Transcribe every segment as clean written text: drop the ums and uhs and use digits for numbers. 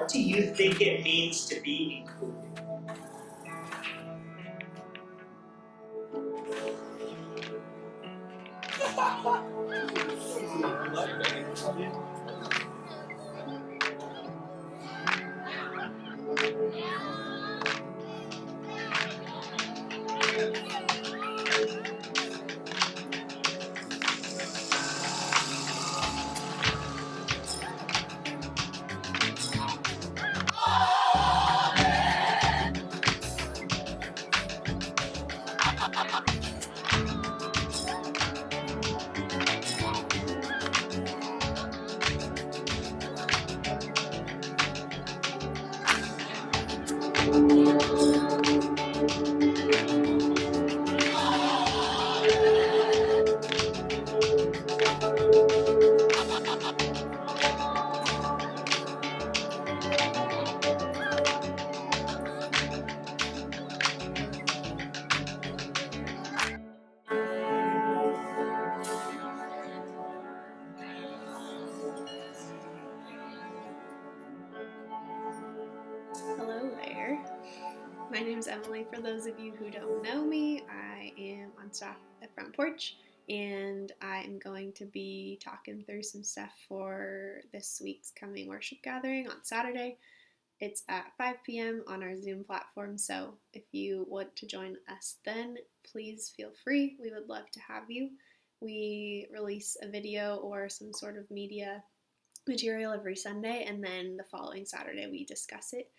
what do you think it means to be included? Hello there. My name's Emily. For those of you who don't know me, I am on staff at Front Porch, and I am going to be talking through some stuff for this week's coming worship gathering on Saturday. It's at 5 p.m. on our Zoom platform, so if you want to join us then, please feel free. We would love to have you. We release a video or some sort of media material every Sunday, and then the following Saturday we discuss it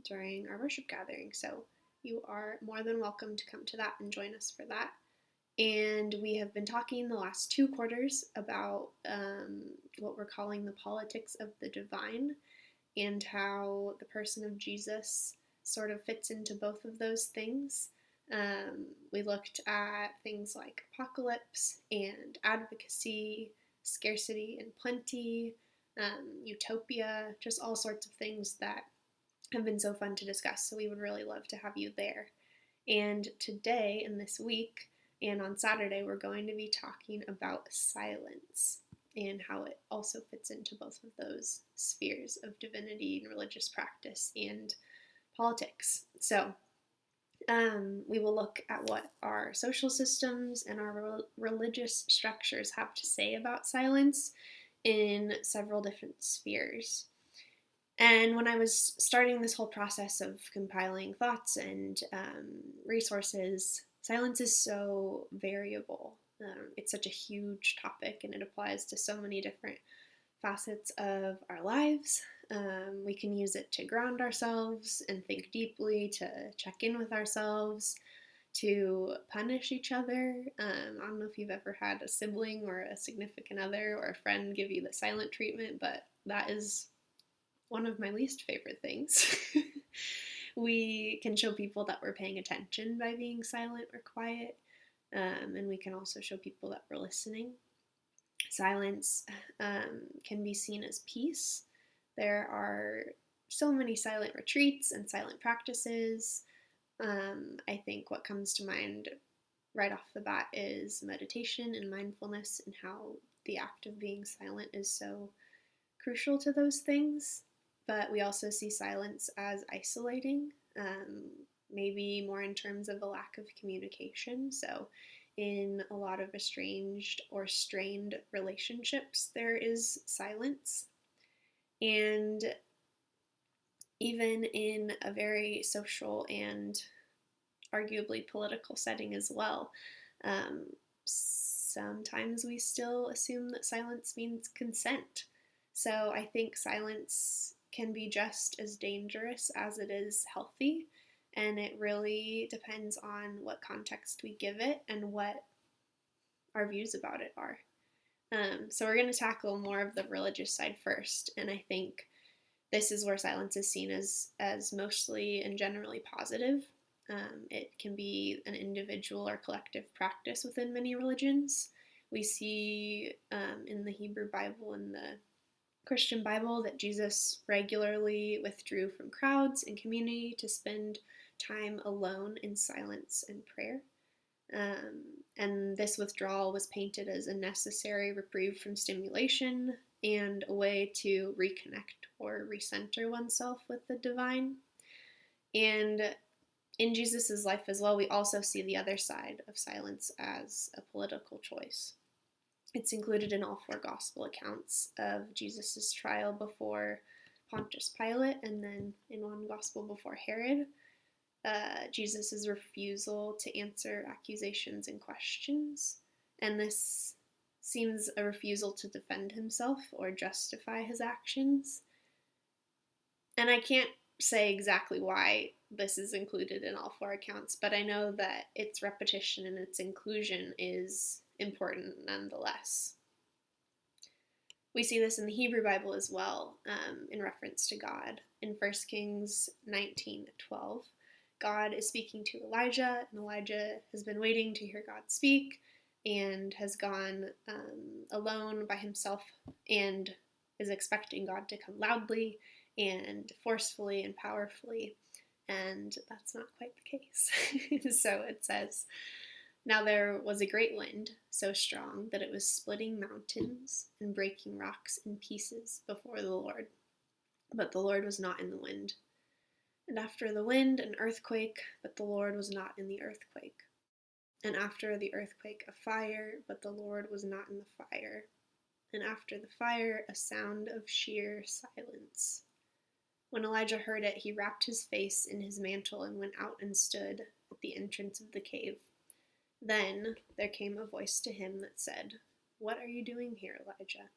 during our worship gathering. So you are more than welcome to come to that and join us for that. And we have been talking the last 2 quarters about what we're calling the politics of the divine, and how the person of Jesus sort of fits into both of those things. We looked at things like apocalypse and advocacy, scarcity and plenty, utopia, just all sorts of things that have been so fun to discuss. So we would really love to have you there. And today and this week and on Saturday, we're going to be talking about silence and how it also fits into both of those spheres of divinity and religious practice and politics. So we will look at what our social systems and our religious structures have to say about silence in several different spheres. And when I was starting this whole process of compiling thoughts and resources, silence is so variable. It's such a huge topic, and it applies to so many different facets of our lives. We can use it to ground ourselves and think deeply, to check in with ourselves, to punish each other. I don't know if you've ever had a sibling or a significant other or a friend give you the silent treatment, but that is one of my least favorite things. We can show people that we're paying attention by being silent or quiet, and we can also show people that we're listening. Silence can be seen as peace. There are so many silent retreats and silent practices. I think what comes to mind right off the bat is meditation and mindfulness, and how the act of being silent is so crucial to those things. But we also see silence as isolating, maybe more in terms of a lack of communication. So in a lot of estranged or strained relationships, there is silence. And even in a very social and arguably political setting as well, sometimes we still assume that silence means consent. So I think silence can be just as dangerous as it is healthy, and it really depends on what context we give it and what our views about it are. So we're going to tackle more of the religious side first, and I think this is where silence is seen as mostly and generally positive. It can be an individual or collective practice within many religions. We see in the Hebrew Bible and the Christian Bible that Jesus regularly withdrew from crowds and community to spend time alone in silence and prayer. And this withdrawal was painted as a necessary reprieve from stimulation and a way to reconnect or recenter oneself with the divine. And in Jesus' life as well, we also see the other side of silence as a political choice. It's included in all 4 gospel accounts of Jesus' trial before Pontius Pilate, and then in one gospel before Herod. Jesus' refusal to answer accusations and questions. And this seems a refusal to defend himself or justify his actions. And I can't say exactly why this is included in all 4 accounts, but I know that its repetition and its inclusion is important nonetheless. We see this in the Hebrew Bible as well, in reference to God. In 1 Kings 19:12, God is speaking to Elijah, and Elijah has been waiting to hear God speak and has gone alone by himself and is expecting God to come loudly and forcefully and powerfully, and that's not quite the case. So it says, "Now there was a great wind, so strong that it was splitting mountains and breaking rocks in pieces before the Lord. But the Lord was not in the wind. And after the wind, an earthquake, but the Lord was not in the earthquake. And after the earthquake, a fire, but the Lord was not in the fire. And after the fire, a sound of sheer silence. When Elijah heard it, he wrapped his face in his mantle and went out and stood at the entrance of the cave. Then there came a voice to him that said, 'What are you doing here, Elijah?'"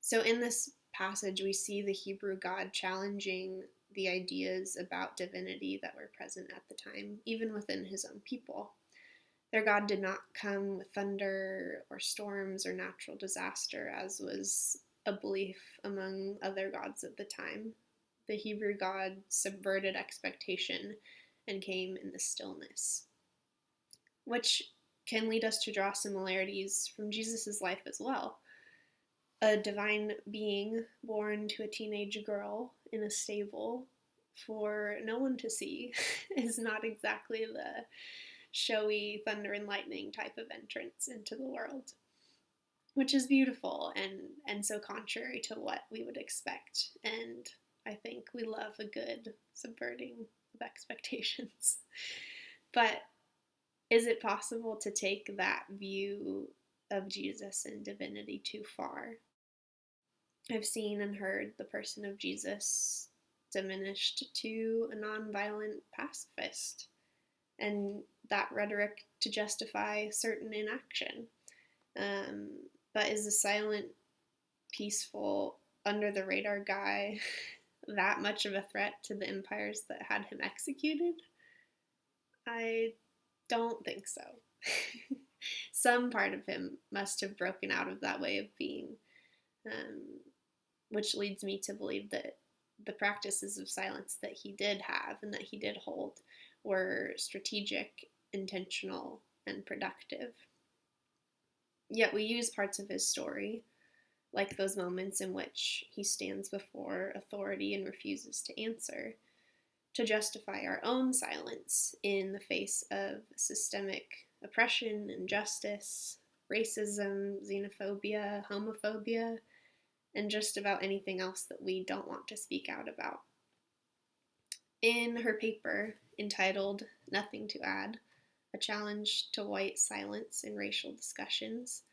So in this passage, we see the Hebrew God challenging the ideas about divinity that were present at the time, even within his own people. Their God did not come with thunder or storms or natural disaster, as was a belief among other gods of the time. The Hebrew God subverted expectation and came in the stillness, which can lead us to draw similarities from Jesus' life as well. A divine being born to a teenage girl in a stable for no one to see is not exactly the showy thunder and lightning type of entrance into the world, which is beautiful and so contrary to what we would expect. And I think we love a good subverting of expectations. But is it possible to take that view of Jesus and divinity too far? I've seen and heard the person of Jesus diminished to a nonviolent pacifist, and that rhetoric to justify certain inaction. But is the silent, peaceful, under the radar guy that much of a threat to the empires that had him executed? I don't think so. Some part of him must have broken out of that way of being, which leads me to believe that the practices of silence that he did have and that he did hold were strategic, intentional, and productive. Yet we use parts of his story, like those moments in which he stands before authority and refuses to answer, to justify our own silence in the face of systemic oppression, injustice, racism, xenophobia, homophobia, and just about anything else that we don't want to speak out about. In her paper entitled "Nothing to Add: A Challenge to White Silence in Racial Discussions,"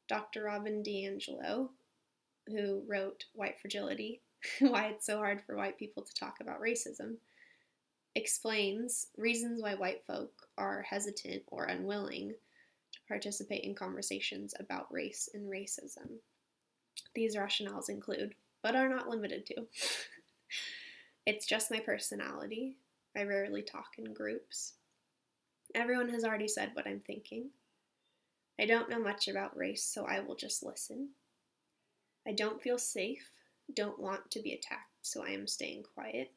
Dr. DiAngelo, who wrote White Fragility, Why It's So Hard for White People to Talk About Racism, explains reasons why white folk are hesitant or unwilling to participate in conversations about race and racism. These rationales include, but are not limited to, it's just my personality. I rarely talk in groups. Everyone has already said what I'm thinking. I don't know much about race, so I will just listen. I don't feel safe, don't want to be attacked, so I am staying quiet.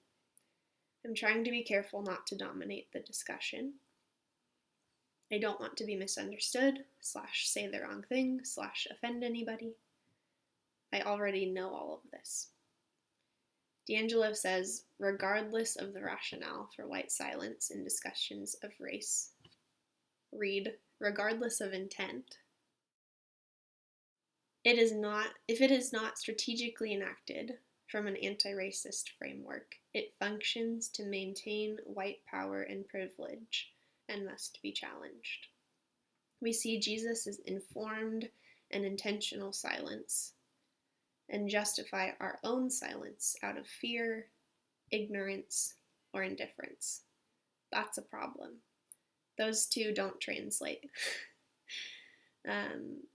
I'm trying to be careful not to dominate the discussion. I don't want to be misunderstood, / say the wrong thing, / offend anybody. I already know all of this. DiAngelo says, regardless of the rationale for white silence in discussions of race, read, regardless of intent, if it is not strategically enacted from an anti-racist framework, it functions to maintain white power and privilege and must be challenged. We see Jesus as informed and intentional silence and justify our own silence out of fear, ignorance, or indifference. That's a problem. Those two don't translate.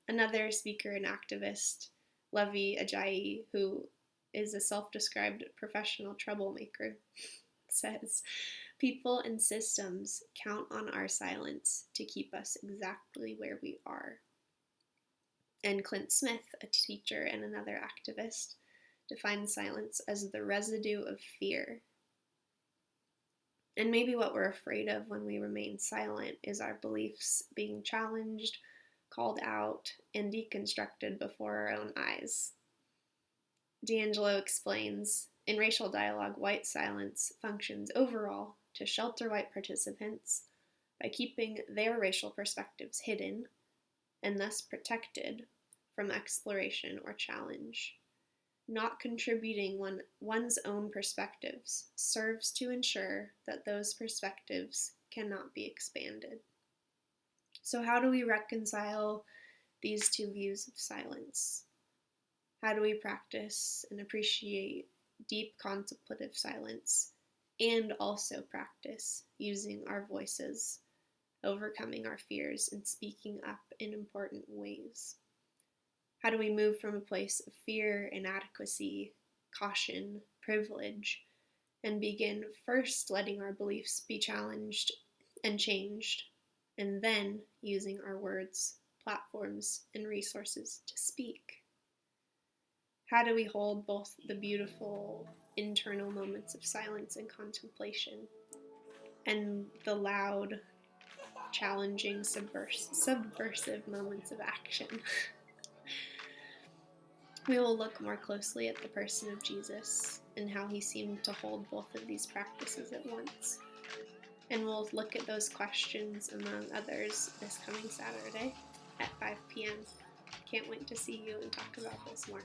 Another speaker and activist, Luvvie Ajayi, who is a self-described professional troublemaker, says, "People and systems count on our silence to keep us exactly where we are." And Clint Smith, a teacher and another activist, defines silence as the residue of fear. And maybe what we're afraid of when we remain silent is our beliefs being challenged, called out, and deconstructed before our own eyes. DiAngelo explains, in racial dialogue, white silence functions overall to shelter white participants by keeping their racial perspectives hidden and thus protected from exploration or challenge. Not contributing one's own perspectives serves to ensure that those perspectives cannot be expanded. So how do we reconcile these two views of silence? How do we practice and appreciate deep contemplative silence and also practice using our voices, overcoming our fears, and speaking up in important ways? How do we move from a place of fear, inadequacy, caution, privilege, and begin first letting our beliefs be challenged and changed, and then using our words, platforms, and resources to speak? How do we hold both the beautiful internal moments of silence and contemplation and the loud, challenging, subversive moments of action? We will look more closely at the person of Jesus and how he seemed to hold both of these practices at once. And we'll look at those questions, among others, this coming Saturday at 5 p.m. Can't wait to see you and talk about this more.